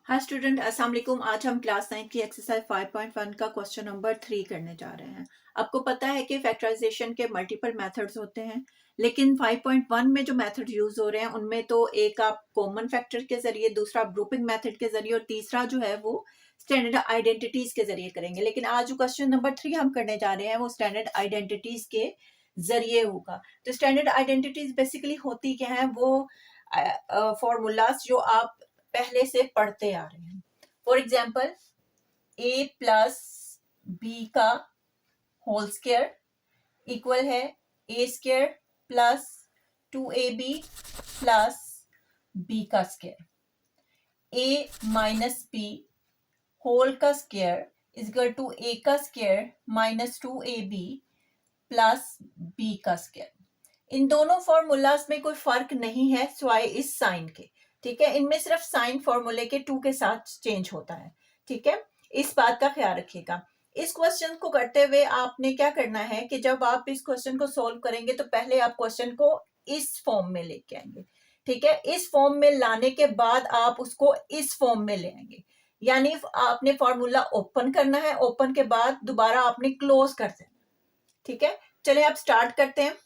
Hi student, अस्सलाम वालेकुम। आज हम क्लास 9 की एक्सरसाइज 5.1 का क्वेश्चन नंबर 3 करने जा रहे हैं। आपको पता है कि फैक्टराइजेशन के मल्टीपल मेथड्स होते हैं, लेकिन 5.1 में जो मेथड यूज हो रहे हैं उनमें तो एक आप कॉमन फैक्टर के जरिए, दूसरा ग्रुपिंग मेथड के जरिए और तीसरा जो है वो स्टैंडर्ड आइडेंटिटीज के जरिए करेंगे। लेकिन आज जो क्वेश्चन नंबर 3 हम करने जा रहे हैं वो स्टैंडर्ड आइडेंटिटीज के जरिए होगा। तो स्टैंडर्ड आइडेंटिटीज बेसिकली होती क्या है, वो फॉर्मूलाज जो आप पहले से पढ़ते आ रहे हैं। For example, a plus B का होल स्क्वायर इक्वल है a square plus 2ab plus b का square. a minus B whole का square is equal to a का square minus 2ab plus b का स्क्वायर। इन दोनों फॉर्मूलाज में कोई फर्क नहीं है सिवाय इस साइन के। ठीक है, इनमें सिर्फ साइन फॉर्मूले के 2 के साथ चेंज होता है। ठीक है, इस बात का ख्याल रखिएगा। इस क्वेश्चन को करते हुए आपने क्या करना है कि जब आप इस क्वेश्चन को सॉल्व करेंगे तो पहले आप क्वेश्चन को इस फॉर्म में लेके आएंगे। ठीक है, इस फॉर्म में लाने के बाद आप उसको इस फॉर्म में ले आएंगे, यानी आपने फॉर्मूला ओपन करना है, ओपन के बाद दोबारा आपने क्लोज कर देना। ठीक है, चलिए आप स्टार्ट करते हैं।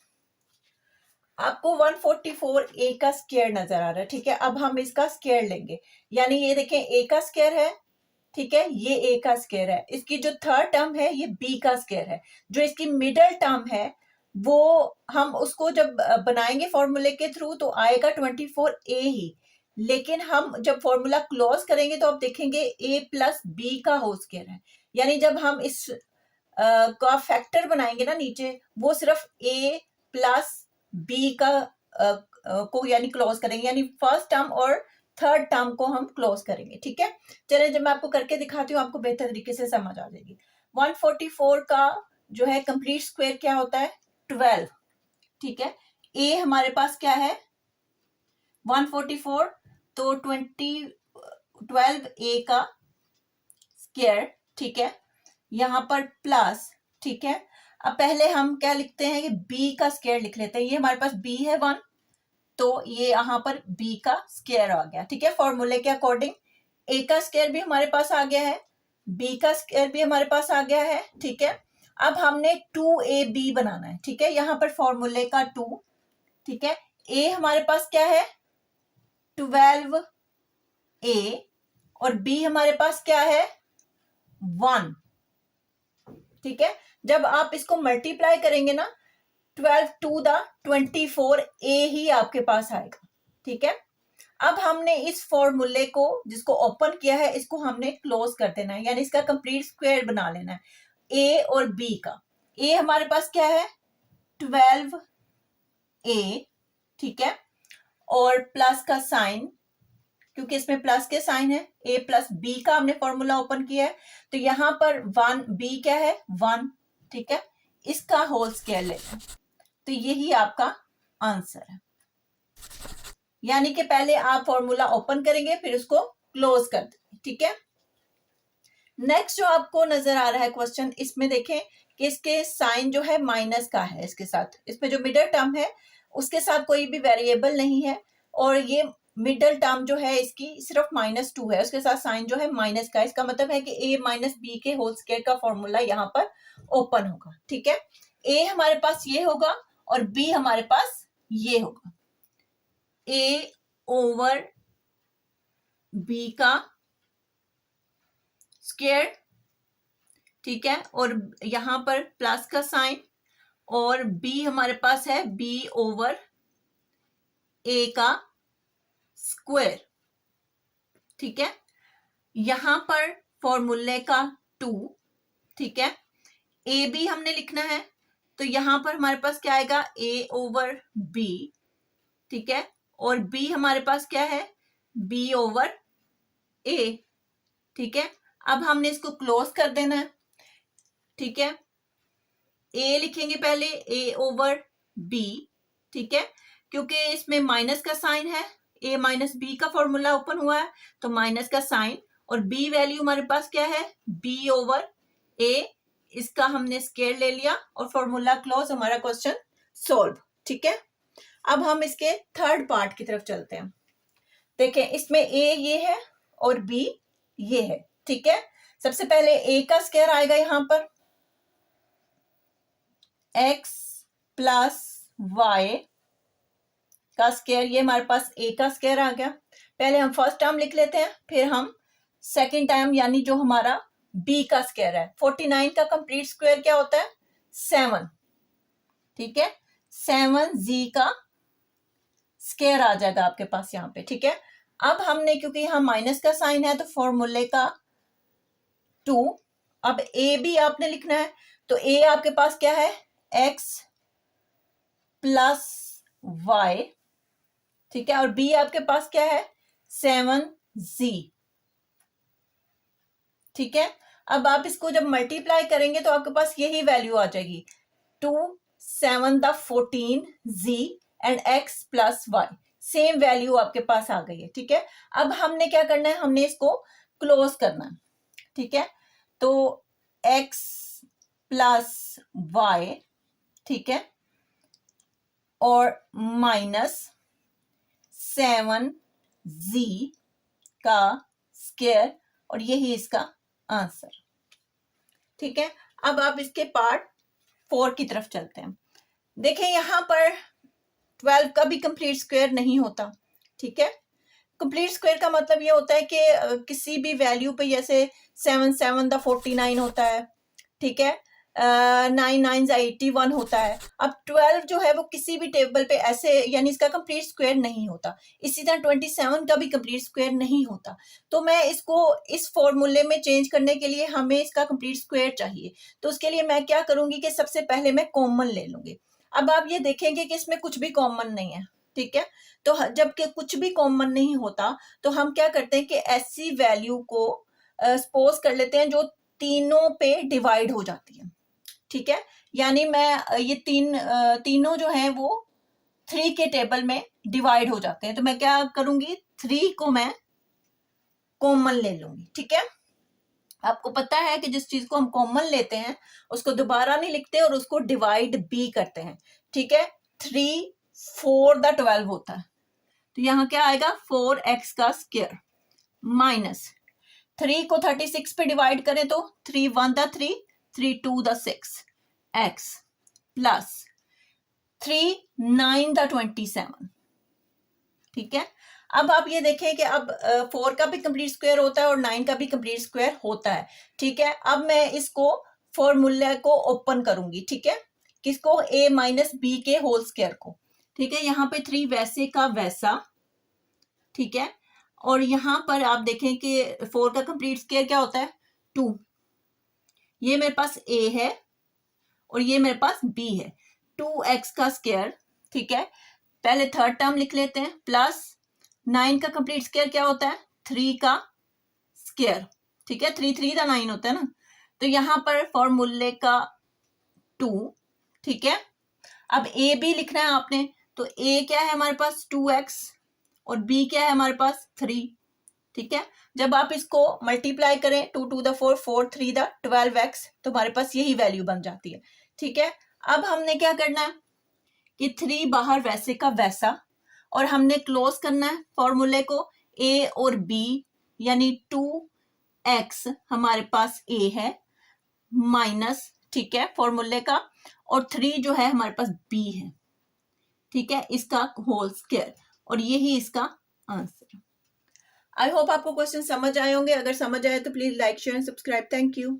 आपको 144 ए का स्क्वायर नजर आ रहा है। ठीक है, अब हम इसका स्क्वायर लेंगे, यानी ये देखें ए का स्क्वायर है। ठीक है, ये ए का स्क्वायर है, इसकी जो थर्ड टर्म है ये बी का स्क्वायर है, जो इसकी मिडल टर्म है वो हम उसको जब बनाएंगे फॉर्मूले के थ्रू तो आएगा 24 ए ही। लेकिन हम जब फॉर्मूला क्लोज करेंगे तो आप देखेंगे ए प्लस बी का होल स्क्वायर है, यानी जब हम इस का फैक्टर बनाएंगे ना नीचे, वो सिर्फ ए प्लस बी का को यानी क्लोज करेंगे, यानी फर्स्ट टर्म और थर्ड टर्म को हम क्लोज करेंगे। ठीक है, चलिए जब मैं आपको करके दिखाती हूँ आपको बेहतर तरीके से समझ आ जाएगी। 144 का जो है कंप्लीट स्क्वायर क्या होता है, 12। ठीक है, ए हमारे पास क्या है 144, तो 12 ए का स्क्वायर। ठीक है, यहां पर प्लस। ठीक है, अब पहले हम क्या लिखते हैं कि b का स्क्वायर लिख लेते हैं। ये हमारे पास b है 1, तो ये यहाँ पर b का स्क्वायर आ गया। ठीक है, फॉर्मूले के अकॉर्डिंग a का स्क्वायर भी हमारे पास आ गया है, b का स्क्वायर भी हमारे पास आ गया है। ठीक है, अब हमने 2ab बनाना है। ठीक है, यहाँ पर फॉर्मूले का 2। ठीक है, a हमारे पास क्या है 12a और b हमारे पास क्या है 1। ठीक है, जब आप इसको मल्टीप्लाई करेंगे ना 12 टू द 24 ए ही आपके पास आएगा। ठीक है, अब हमने इस फॉर्मूले को जिसको ओपन किया है इसको हमने क्लोज कर देना है, यानी इसका कंप्लीट स्क्वायर बना लेना है ए और बी का। ए हमारे पास क्या है 12 ए। ठीक है, और प्लस का साइन, क्योंकि इसमें प्लस के साइन है, ए प्लस बी का हमने फॉर्मूला ओपन किया है, तो यहां पर 1 बी क्या है 1। ठीक है, इसका होल स्क्वायर लेना, तो यही आपका आंसर है। यानी कि पहले आप फॉर्मूला ओपन करेंगे फिर उसको क्लोज कर देंगे। ठीक है, नेक्स्ट जो आपको नजर आ रहा है क्वेश्चन, इसमें देखें कि इसके साइन जो है माइनस का है, इसके साथ इसमें जो मिडल टर्म है उसके साथ कोई भी वेरिएबल नहीं है, और ये मिडल टर्म जो है इसकी सिर्फ -2 है, उसके साथ साइन जो है माइनस का है। इसका मतलब है कि a माइनस बी के होल स्क्वायर का फॉर्मूला यहाँ पर ओपन होगा। ठीक है, a हमारे पास ये होगा और b हमारे पास ये होगा, a ओवर b का स्क्वायर। ठीक है, और यहां पर प्लस का साइन, और b हमारे पास है b ओवर a का स्क्वायर। ठीक है, यहां पर फॉर्मूले का 2। ठीक है, ए बी हमने लिखना है, तो यहां पर हमारे पास क्या आएगा a ओवर b। ठीक है, और b हमारे पास क्या है b ओवर a। ठीक है, अब हमने इसको क्लोज कर देना है। ठीक है, a लिखेंगे पहले a ओवर b। ठीक है, क्योंकि इसमें माइनस का साइन है, a माइनस बी का फॉर्मूला ओपन हुआ है तो माइनस का साइन, और b वैल्यू हमारे पास क्या है b ओवर a, इसका हमने स्क्वायर ले लिया और फॉर्मूला क्लोज, हमारा क्वेश्चन सॉल्व। ठीक है, अब हम इसके थर्ड पार्ट की तरफ चलते हैं। देखें, इसमें a ये है और बी ये है, ठीक है। सबसे पहले ए का स्क्वायर आएगा यहां पर, एक्स प्लस वाई का स्क्वायर, ये हमारे पास ए का स्क्वायर आ गया। पहले हम फर्स्ट टर्म लिख लेते हैं, फिर हम सेकंड टर्म यानी जो हमारा बी का स्क्वायर है। 49 का कंप्लीट स्क्वायर क्या होता है? 7, ठीक है। 7z का स्क्वायर आ जाएगा आपके पास यहाँ पे, ठीक है। अब हमने, क्योंकि यहाँ माइनस का साइन है तो फॉर्मूले का 2, अब ए भी आपने लिखना है, तो ए आपके पास क्या है? x प्लस वाई, ठीक है, और बी आपके पास क्या है? 7z, ठीक है। अब आप इसको जब मल्टीप्लाई करेंगे तो आपके पास यही वैल्यू आ जाएगी, 2 7 the 14z and x plus Y, same value आपके पास आ गई है, ठीक है। अब हमने क्या करना है? हमने इसको क्लोज करना है, ठीक है। तो x प्लस वाई, ठीक है, और माइनस 7z का स्क्वायर, और यही इसका आंसर, ठीक है। अब आप इसके पार्ट 4 की तरफ चलते हैं। देखें यहां पर 12 का भी कंप्लीट स्क्वायर नहीं होता, ठीक है। कंप्लीट स्क्वायर का मतलब ये होता है कि किसी भी वैल्यू पे, जैसे 7 7 द 49 होता है, ठीक है, 9 9 द 81 होता है। अब 12 जो है वो किसी भी टेबल पे ऐसे, यानी इसका कंप्लीट स्क्वायर नहीं होता। इसी तरह 27 का भी कंप्लीट स्क्वायर नहीं होता। तो मैं इसको इस फॉर्मूले में चेंज करने के लिए हमें इसका कंप्लीट स्क्वायर चाहिए, तो उसके लिए मैं क्या करूंगी कि सबसे पहले मैं कॉमन ले लूंगी। अब आप ये देखेंगे कि इसमें कुछ भी कॉमन नहीं है, ठीक है। तो जबकि कुछ भी कॉमन नहीं होता तो हम क्या करते हैं कि ऐसी वैल्यू को सपोज कर लेते हैं जो तीनों पे डिवाइड हो जाती है, ठीक है। यानी मैं ये तीनों जो हैं वो 3 के टेबल में डिवाइड हो जाते हैं, तो मैं क्या करूंगी? 3 को मैं कॉमन ले लूंगी, ठीक है। आपको पता है कि जिस चीज को हम कॉमन लेते हैं उसको दोबारा नहीं लिखते और उसको डिवाइड भी करते हैं, ठीक है। 3 4 द 12 होता है, तो यहाँ क्या आएगा? 4x का स्क्वायर माइनस 3 को 36 पे डिवाइड करें तो 3 1 the 3 3 2 the 6 x plus 3 9 the 27, ठीक है। अब आप ये देखें कि अब 4 का भी कंप्लीट स्क्वायर होता है और 9 का भी कंप्लीट स्क्वायर होता है, ठीक है। अब मैं इसको फॉर्मूले को ओपन करूंगी, ठीक है, किसको? a माइनस बी के होल स्क्वायर को, ठीक है। यहाँ पे 3 वैसे का वैसा, ठीक है, और यहाँ पर आप देखें कि 4 का कंप्लीट स्क्वायर क्या होता है? 2, ये मेरे पास a है और ये मेरे पास b है, 2x का स्क्वायर, ठीक है। पहले थर्ड टर्म लिख लेते हैं, प्लस 9 का कंप्लीट स्क्वायर क्या होता है? 3 का स्क्वायर, ठीक है, 3 3 का 9 होता है ना, तो यहाँ पर फॉर्मूले का 2, ठीक है। अब a b लिखना है आपने, तो a क्या है हमारे पास? 2x और b क्या है हमारे पास? 3, ठीक है। जब आप इसको मल्टीप्लाई करें 2 2 द 4 4 3 द 12x, तो हमारे पास यही वैल्यू बन जाती है, ठीक है। अब हमने क्या करना है कि 3 बाहर वैसे का वैसा, और हमने क्लोज करना है फॉर्मूले को, a और b यानी 2x हमारे पास a है माइनस, ठीक है, फॉर्मूले का, और 3 जो है हमारे पास b है, ठीक है, इसका होल स्क्वायर, और यही इसका आंसर। आई होप आपको क्वेश्चन समझ आए होंगे। अगर समझ आए तो please like share and subscribe. Thank you.